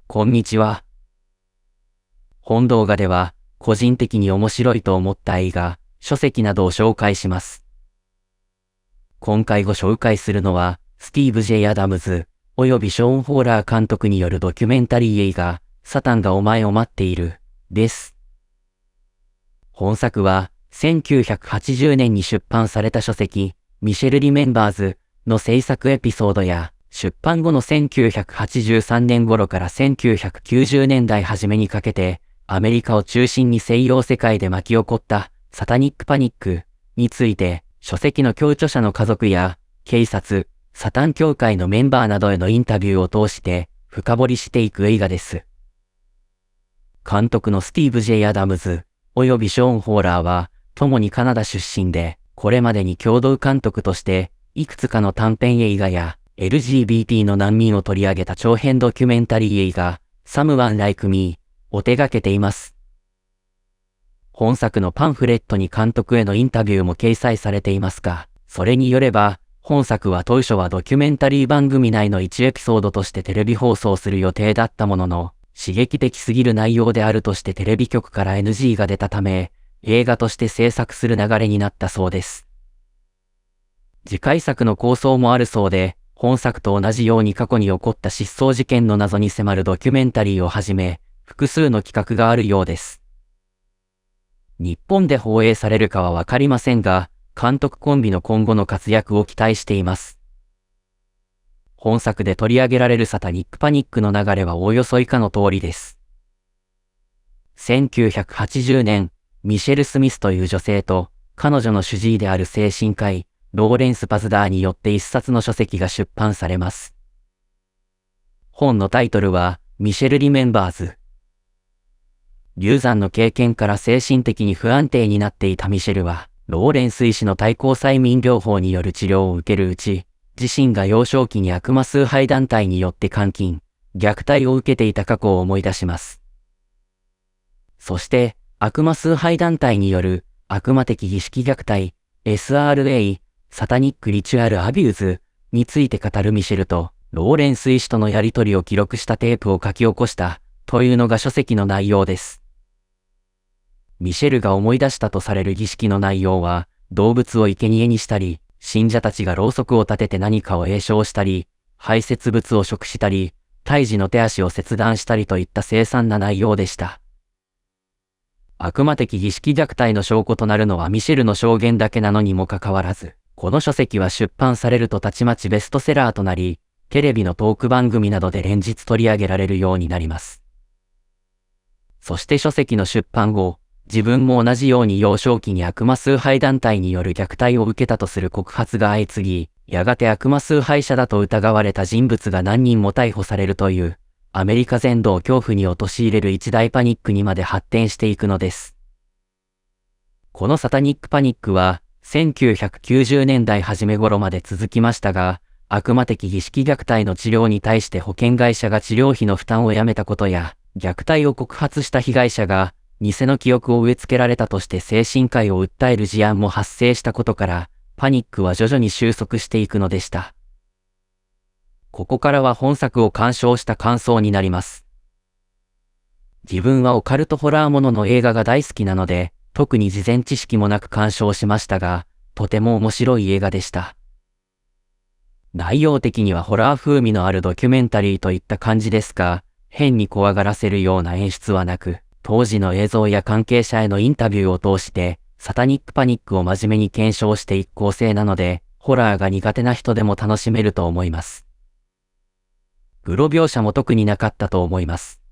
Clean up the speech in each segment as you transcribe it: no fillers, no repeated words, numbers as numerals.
こんにちは。本動画では、個人的に面白いと思った映画、書籍などを紹介します。今回ご紹介するのは、スティーブ・J・アダムズ、およびショーン・ホーラー監督によるドキュメンタリー映画、サタンがお前を待っている、です。本作は、1980年に出版された書籍、ミシェル・リメンバーズの制作エピソードや、出版後の1983年頃から1990年代初めにかけて、アメリカを中心に西洋世界で巻き起こったサタニックパニックについて、書籍の共著者の家族や警察、サタン教会のメンバーなどへのインタビューを通して深掘りしていく映画です。監督のスティーブ・J・アダムズ、およびショーン・ホーラーは、共にカナダ出身で、これまでに共同監督として、いくつかの短編映画や、LGBT の難民を取り上げた長編ドキュメンタリー映画、Someone Like Me を手掛けています。本作のパンフレットに監督へのインタビューも掲載されていますが、それによれば、本作は当初はドキュメンタリー番組内の1エピソードとしてテレビ放送する予定だったものの、刺激的すぎる内容であるとしてテレビ局から NG が出たため、映画として制作する流れになったそうです。次回作の構想もあるそうで、本作と同じように過去に起こった失踪事件の謎に迫るドキュメンタリーをはじめ、複数の企画があるようです。日本で放映されるかはわかりませんが、監督コンビの今後の活躍を期待しています。本作で取り上げられるサタニックパニックの流れはおおよそ以下の通りです。1980年、ミシェル・スミスという女性と、彼女の主治医である精神科医、ローレンス・パズダーによって一冊の書籍が出版されます。本のタイトルは、ミシェル・リメンバーズ。流産の経験から精神的に不安定になっていたミシェルは、ローレンス医師の対抗催眠療法による治療を受けるうち、自身が幼少期に悪魔崇拝団体によって監禁、虐待を受けていた過去を思い出します。そして、悪魔崇拝団体による悪魔的儀式虐待、SRA、サタニックリチュアルアビューズについて語るミシェルとローレンス医師とのやりとりを記録したテープを書き起こしたというのが書籍の内容です。ミシェルが思い出したとされる儀式の内容は、動物を生贄にしたり、信者たちがろうそくを立てて何かを詠唱したり、排泄物を食したり、胎児の手足を切断したりといった凄惨な内容でした。悪魔的儀式虐待の証拠となるのはミシェルの証言だけなのにもかかわらず、この書籍は出版されるとたちまちベストセラーとなり、テレビのトーク番組などで連日取り上げられるようになります。そして書籍の出版後、自分も同じように幼少期に悪魔崇拝団体による虐待を受けたとする告発が相次ぎ、やがて悪魔崇拝者だと疑われた人物が何人も逮捕されるという、アメリカ全土を恐怖に陥れる一大パニックにまで発展していくのです。このサタニックパニックは、1990年代初め頃まで続きましたが、悪魔的儀式虐待の治療に対して保険会社が治療費の負担をやめたことや、虐待を告発した被害者が、偽の記憶を植え付けられたとして精神科医を訴える事案も発生したことから、パニックは徐々に収束していくのでした。ここからは本作を鑑賞した感想になります。自分はオカルトホラーものの映画が大好きなので、特に事前知識もなく鑑賞しましたが、とても面白い映画でした。内容的にはホラー風味のあるドキュメンタリーといった感じですが、変に怖がらせるような演出はなく、当時の映像や関係者へのインタビューを通して、サタニックパニックを真面目に検証していく構成なので、ホラーが苦手な人でも楽しめると思います。グロ描写も特になかったと思います。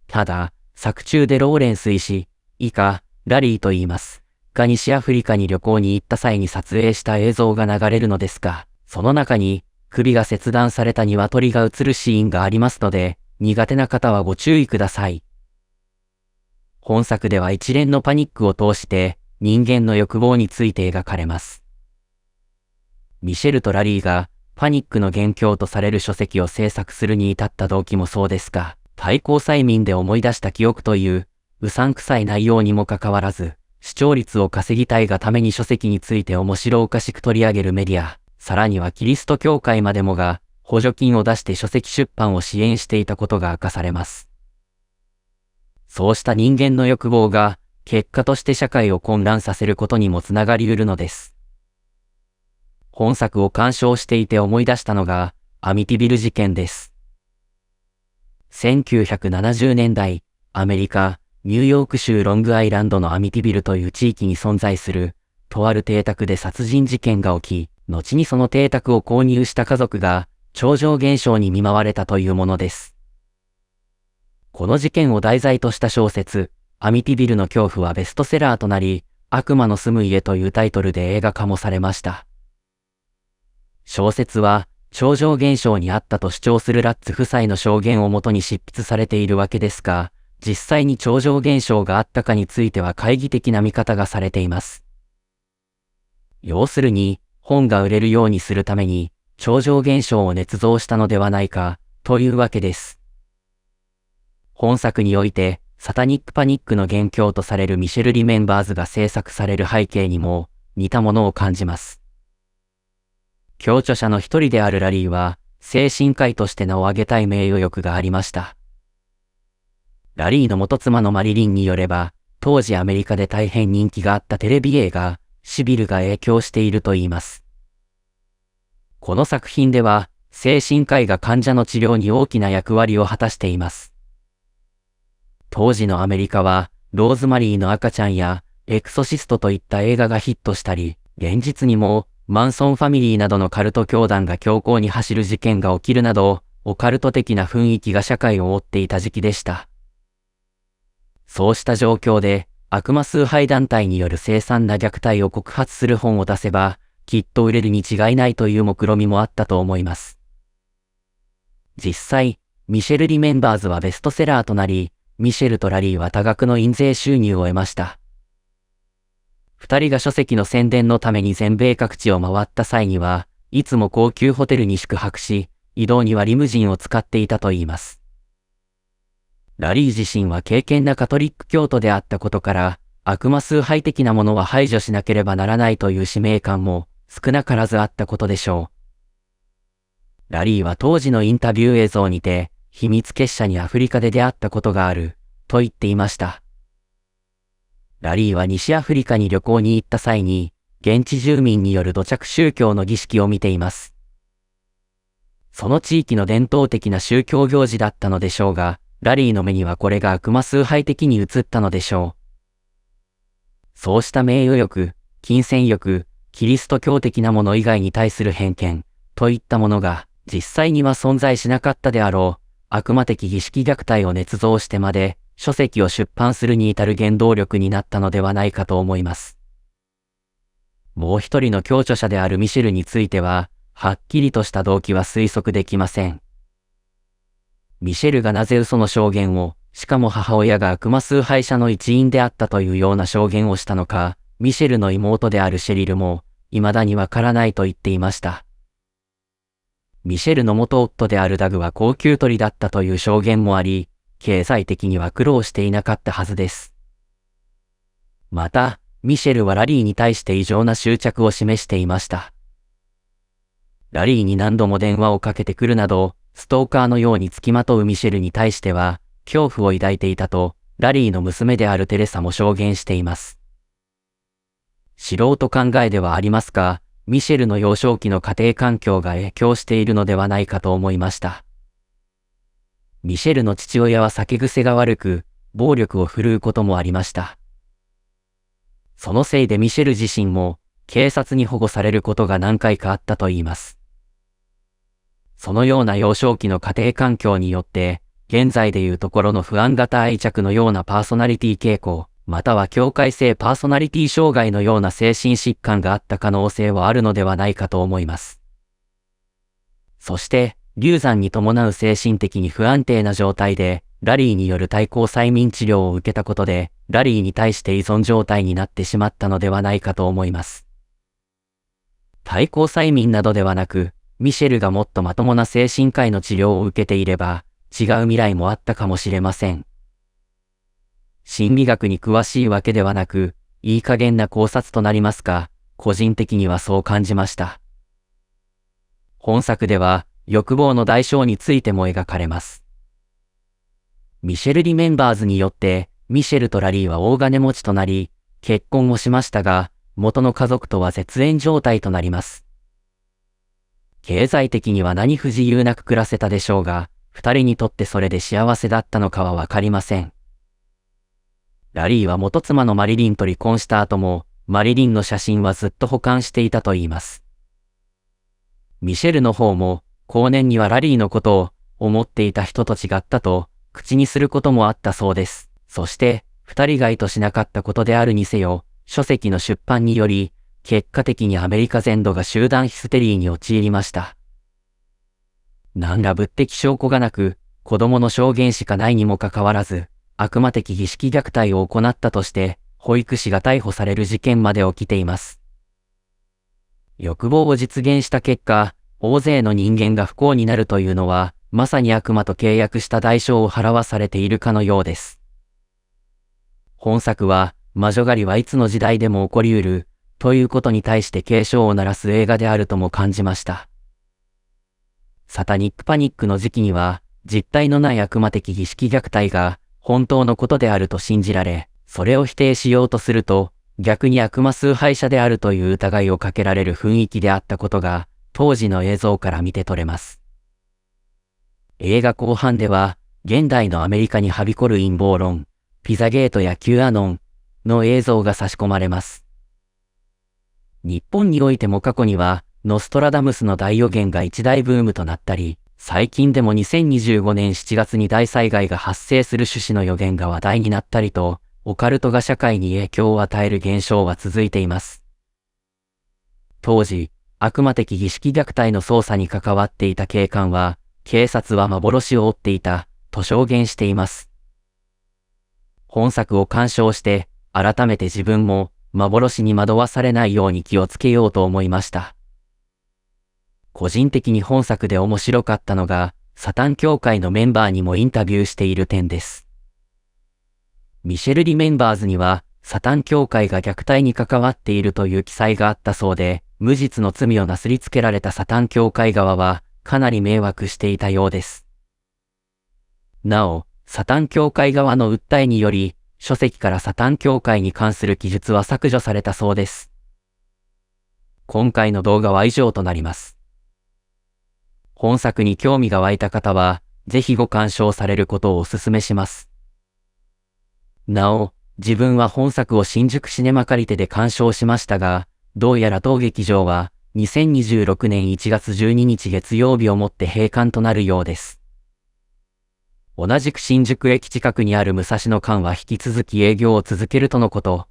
ただ、作中でローレンス医師、以下、ラリーと言います。が西アフリカに旅行に行った際に撮影した映像が流れるのですが、その中に首が切断された鶏が映るシーンがありますので、苦手な方はご注意ください。本作では一連のパニックを通して人間の欲望について描かれます。ミシェルとラリーがパニックの元凶とされる書籍を制作するに至った動機もそうですが、対抗催眠で思い出した記憶といううさんくさい内容にもかかわらず、視聴率を稼ぎたいがために書籍について面白おかしく取り上げるメディア、さらにはキリスト教会までもが補助金を出して書籍出版を支援していたことが明かされます。そうした人間の欲望が、結果として社会を混乱させることにもつながり得るのです。本作を鑑賞していて思い出したのが、アミティビル事件です。1970年代、アメリカ、ニューヨーク州ロングアイランドのアミティビルという地域に存在する、とある邸宅で殺人事件が起き、後にその邸宅を購入した家族が、超常現象に見舞われたというものです。この事件を題材とした小説、アミティビルの恐怖はベストセラーとなり、悪魔の住む家というタイトルで映画化もされました。小説は、超常現象にあったと主張するラッツ夫妻の証言をもとに執筆されているわけですが、実際に超常現象があったかについては懐疑的な見方がされています。要するに、本が売れるようにするために、超常現象を捏造したのではないか、というわけです。本作において、サタニックパニックの元凶とされるミシェル・リメンバーズが制作される背景にも、似たものを感じます。共著者の一人であるラリーは、精神科医として名を挙げたい名誉欲がありました。ラリーの元妻のマリリンによれば、当時アメリカで大変人気があったテレビ映画、シビルが影響しているといいます。この作品では、精神科医が患者の治療に大きな役割を果たしています。当時のアメリカは、ローズマリーの赤ちゃんや、エクソシストといった映画がヒットしたり、現実にも、マンソンファミリーなどのカルト教団が強行に走る事件が起きるなど、オカルト的な雰囲気が社会を覆っていた時期でした。そうした状況で、悪魔崇拝団体による凄惨な虐待を告発する本を出せば、きっと売れるに違いないという目論みもあったと思います。実際、ミシェル・リメンバーズはベストセラーとなり、ミシェルとラリーは多額の印税収入を得ました。二人が書籍の宣伝のために全米各地を回った際には、いつも高級ホテルに宿泊し、移動にはリムジンを使っていたといいます。ラリー自身は敬虔なカトリック教徒であったことから、悪魔崇拝的なものは排除しなければならないという使命感も少なからずあったことでしょう。ラリーは当時のインタビュー映像にて、秘密結社にアフリカで出会ったことがある、と言っていました。ラリーは西アフリカに旅行に行った際に、現地住民による土着宗教の儀式を見ています。その地域の伝統的な宗教行事だったのでしょうが、ラリーの目にはこれが悪魔崇拝的に映ったのでしょう。そうした名誉欲、金銭欲、キリスト教的なもの以外に対する偏見、といったものが、実際には存在しなかったであろう、悪魔的儀式虐待を捏造してまで、書籍を出版するに至る原動力になったのではないかと思います。もう一人の共著者であるミシェルについては、はっきりとした動機は推測できません。ミシェルがなぜ嘘の証言を、しかも母親が悪魔崇拝者の一員であったというような証言をしたのか、ミシェルの妹であるシェリルも、未だにわからないと言っていました。ミシェルの元夫であるダグは高級鳥だったという証言もあり、経済的には苦労していなかったはずです。また、ミシェルはラリーに対して異常な執着を示していました。ラリーに何度も電話をかけてくるなど、ストーカーのように付きまとうミシェルに対しては、恐怖を抱いていたと、ラリーの娘であるテレサも証言しています。素人考えではありますが、ミシェルの幼少期の家庭環境が影響しているのではないかと思いました。ミシェルの父親は酒癖が悪く、暴力を振るうこともありました。そのせいでミシェル自身も、警察に保護されることが何回かあったといいます。そのような幼少期の家庭環境によって、現在でいうところの不安型愛着のようなパーソナリティ傾向、または境界性パーソナリティ障害のような精神疾患があった可能性はあるのではないかと思います。そして、流産に伴う精神的に不安定な状態で、ラリーによる対抗催眠治療を受けたことで、ラリーに対して依存状態になってしまったのではないかと思います。対抗催眠などではなく、ミシェルがもっとまともな精神科医の治療を受けていれば、違う未来もあったかもしれません。心理学に詳しいわけではなく、いい加減な考察となりますが、個人的にはそう感じました。本作では、欲望の代償についても描かれます。ミシェル・リメンバーズによって、ミシェルとラリーは大金持ちとなり、結婚をしましたが、元の家族とは絶縁状態となります。経済的には何不自由なく暮らせたでしょうが、二人にとってそれで幸せだったのかはわかりません。ラリーは元妻のマリリンと離婚した後も、マリリンの写真はずっと保管していたといいます。ミシェルの方も、後年にはラリーのことを思っていた人と違ったと口にすることもあったそうです。そして、二人が意図しなかったことであるにせよ、書籍の出版により、結果的にアメリカ全土が集団ヒステリーに陥りました。何ら物的証拠がなく、子供の証言しかないにもかかわらず、悪魔的儀式虐待を行ったとして、保育士が逮捕される事件まで起きています。欲望を実現した結果、大勢の人間が不幸になるというのは、まさに悪魔と契約した代償を払わされているかのようです。本作は、魔女狩りはいつの時代でも起こりうる、ということに対して警鐘を鳴らす映画であるとも感じました。サタニックパニックの時期には、実体のない悪魔的儀式虐待が本当のことであると信じられ、それを否定しようとすると、逆に悪魔崇拝者であるという疑いをかけられる雰囲気であったことが、当時の映像から見て取れます。映画後半では、現代のアメリカにはびこる陰謀論、ピザゲートや Q アノンの映像が差し込まれます。日本においても過去には、ノストラダムスの大予言が一大ブームとなったり、最近でも2025年7月に大災害が発生する趣旨の予言が話題になったりと、オカルトが社会に影響を与える現象は続いています。当時、悪魔的儀式虐待の捜査に関わっていた警官は、警察は幻を追っていた、と証言しています。本作を鑑賞して、改めて自分も幻に惑わされないように気をつけようと思いました。個人的に本作で面白かったのが、サタン教会のメンバーにもインタビューしている点です。ミシェル・リメンバーズには、サタン教会が虐待に関わっているという記載があったそうで、無実の罪をなすりつけられたサタン教会側は、かなり迷惑していたようです。なお、サタン教会側の訴えにより、書籍からサタン教会に関する記述は削除されたそうです。今回の動画は以上となります。本作に興味が湧いた方は、ぜひご鑑賞されることをお勧めします。なお、自分は本作を新宿シネマ借りてで鑑賞しましたが、どうやら当劇場は、2026年1月12日月曜日をもって閉館となるようです。同じく新宿駅近くにある武蔵野館は引き続き営業を続けるとのこと。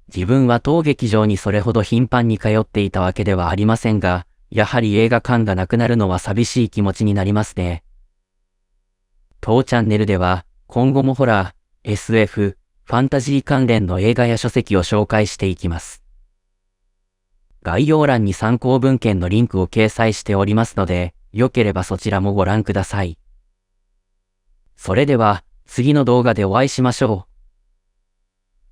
自分は当劇場にそれほど頻繁に通っていたわけではありませんが、やはり映画館がなくなるのは寂しい気持ちになりますね。当チャンネルでは、今後もホラー、SF、ファンタジー関連の映画や書籍を紹介していきます。概要欄に参考文献のリンクを掲載しておりますので、よければそちらもご覧ください。それでは、次の動画でお会いしましょう。